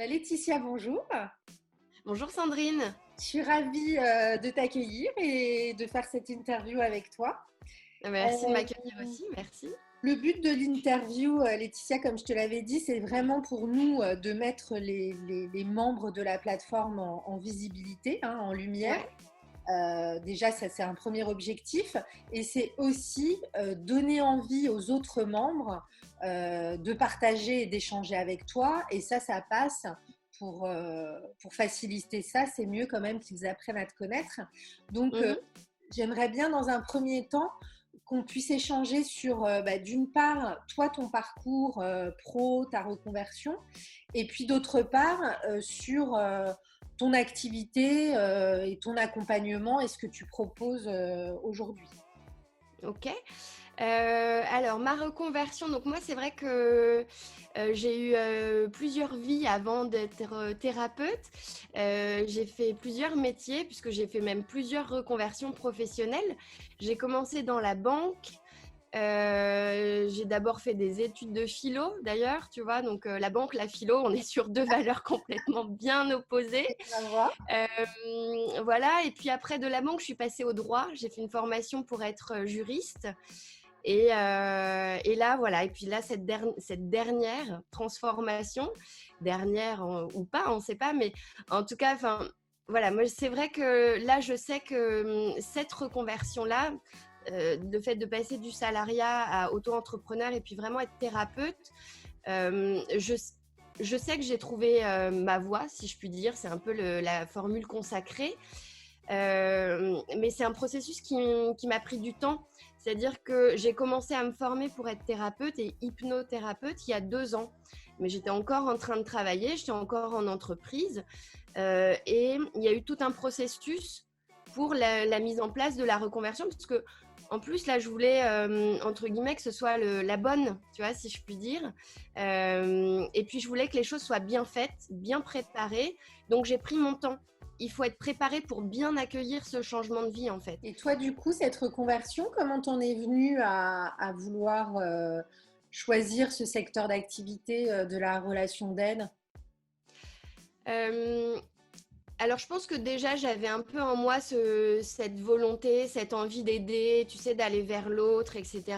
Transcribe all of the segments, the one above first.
Laetitia, bonjour. Bonjour Sandrine. Je suis ravie de t'accueillir et de faire cette interview avec toi. Merci de Euh, m'accueillir aussi, merci. le but de l'interview, Laetitia, comme je te l'avais dit, c'est vraiment pour nous de mettre les membres de la plateforme en visibilité, hein, en lumière. Ouais, Déjà, ça c'est un premier objectif. Et c'est aussi donner envie aux autres membres de partager et d'échanger avec toi. Et ça passe pour faciliter ça. C'est mieux quand même qu'ils apprennent à te connaître. Donc, mhm, j'aimerais bien dans un premier temps qu'on puisse échanger sur, d'une part, toi, ton parcours pro, ta reconversion, et puis d'autre part, sur ton activité et ton accompagnement et ce que tu proposes aujourd'hui. ok. Alors, ma reconversion, donc moi, c'est vrai que j'ai eu plusieurs vies avant d'être thérapeute. J'ai fait plusieurs métiers, puisque j'ai fait même plusieurs reconversions professionnelles. J'ai commencé dans la banque. J'ai d'abord fait des études de philo, d'ailleurs, tu vois. Donc, la banque, la philo, on est sur deux valeurs complètement bien opposées. Ça va. Voilà, et puis après de la banque, je suis passée au droit. J'ai fait une formation pour être juriste. Et là, voilà. Et puis là, cette dernière transformation, ou pas, on ne sait pas, mais en tout cas, voilà, moi, c'est vrai que là, je sais que cette reconversion-là, le fait de passer du salariat à auto-entrepreneur et puis vraiment être thérapeute, je sais que j'ai trouvé ma voie, si je puis dire. C'est un peu la formule consacrée. Mais c'est un processus qui m'a pris du temps. C'est-à-dire que j'ai commencé à me former pour être thérapeute et hypnothérapeute il y a 2 ans. Mais j'étais encore en train de travailler, j'étais encore en entreprise. Et il y a eu tout un processus pour la mise en place de la reconversion. Parce que, en plus, là, je voulais, entre guillemets, que ce soit la bonne, tu vois, si je puis dire. Et puis, je voulais que les choses soient bien faites, bien préparées. Donc, j'ai pris mon temps. Il faut être préparé pour bien accueillir ce changement de vie, en fait. Et toi, du coup, cette reconversion, comment t'en es venue à vouloir choisir ce secteur d'activité de la relation d'aide? Euh, alors, je pense que déjà, j'avais un peu en moi cette volonté, cette envie d'aider, tu sais, d'aller vers l'autre, etc.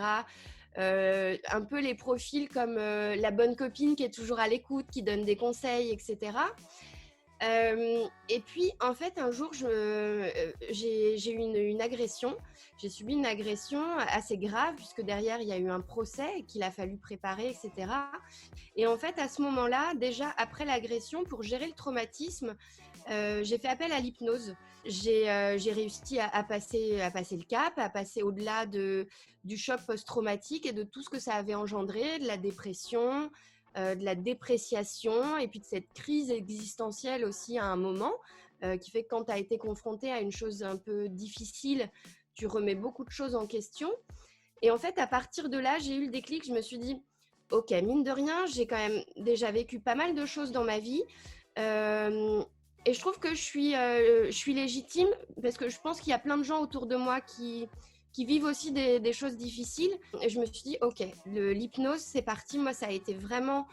Un peu les profils comme la bonne copine qui est toujours à l'écoute, qui donne des conseils, etc. Et puis, en fait, un jour, j'ai eu une agression. J'ai subi une agression assez grave, puisque derrière, il y a eu un procès qu'il a fallu préparer, etc. Et en fait, à ce moment-là, déjà après l'agression, pour gérer le traumatisme, j'ai fait appel à l'hypnose. J'ai réussi à passer le cap, à passer au-delà du choc post-traumatique et de tout ce que ça avait engendré, de la dépression, de la dépréciation et puis de cette crise existentielle aussi à un moment, qui fait que quand tu as été confronté à une chose un peu difficile, tu remets beaucoup de choses en question. Et en fait, à partir de là, j'ai eu le déclic, je me suis dit, ok, mine de rien, j'ai quand même déjà vécu pas mal de choses dans ma vie. Euh, et je trouve que je suis légitime parce que je pense qu'il y a plein de gens autour de moi qui vivent aussi des choses difficiles. Et je me suis dit, ok, l'hypnose, c'est parti. Moi, ça a été vraiment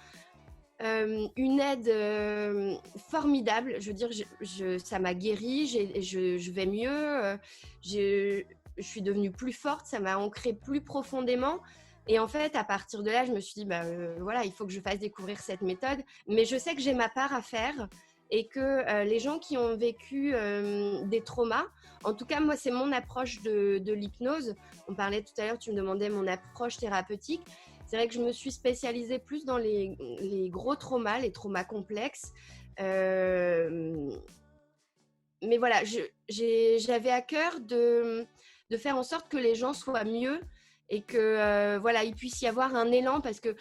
une aide formidable. Je veux dire, ça m'a guérie, je vais mieux, je suis devenue plus forte, ça m'a ancrée plus profondément. Et en fait, à partir de là, je me suis dit, voilà, il faut que je fasse découvrir cette méthode. Mais je sais que j'ai ma part à faire et que les gens qui ont vécu des traumas, en tout cas, moi, c'est mon approche de l'hypnose. On parlait tout à l'heure, tu me demandais mon approche thérapeutique. C'est vrai que je me suis spécialisée plus dans les gros traumas, les traumas complexes. Euh, mais voilà, j'avais à cœur de faire en sorte que les gens soient mieux et que voilà, il puisse y avoir un élan parce que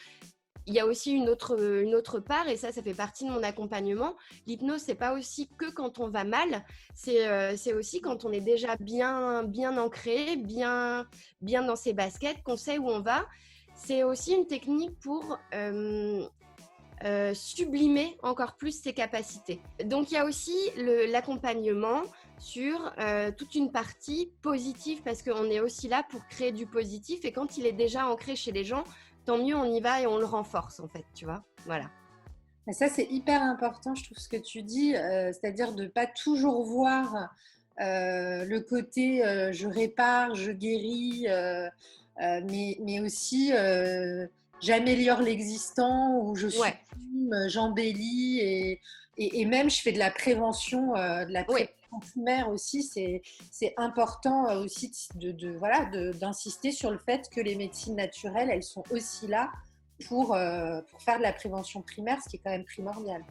il y a aussi une autre part, et ça fait partie de mon accompagnement. L'hypnose, c'est pas aussi que quand on va mal, c'est aussi quand on est déjà bien ancré, bien dans ses baskets, qu'on sait où on va. C'est aussi une technique pour sublimer encore plus ses capacités. Donc il y a aussi l'accompagnement sur toute une partie positive parce qu'on est aussi là pour créer du positif et quand il est déjà ancré chez les gens, tant mieux on y va et on le renforce en fait, tu vois. Voilà. Et ça, c'est hyper important, je trouve, ce que tu dis, c'est-à-dire de ne pas toujours voir le côté je répare, je guéris, mais aussi j'améliore l'existant ou je Ouais, supprime, j'embellis et même je fais de la oui, prévention primaire aussi. C'est important aussi voilà, d'insister sur le fait que les médecines naturelles, elles sont aussi là pour faire de la prévention primaire, ce qui est quand même primordial.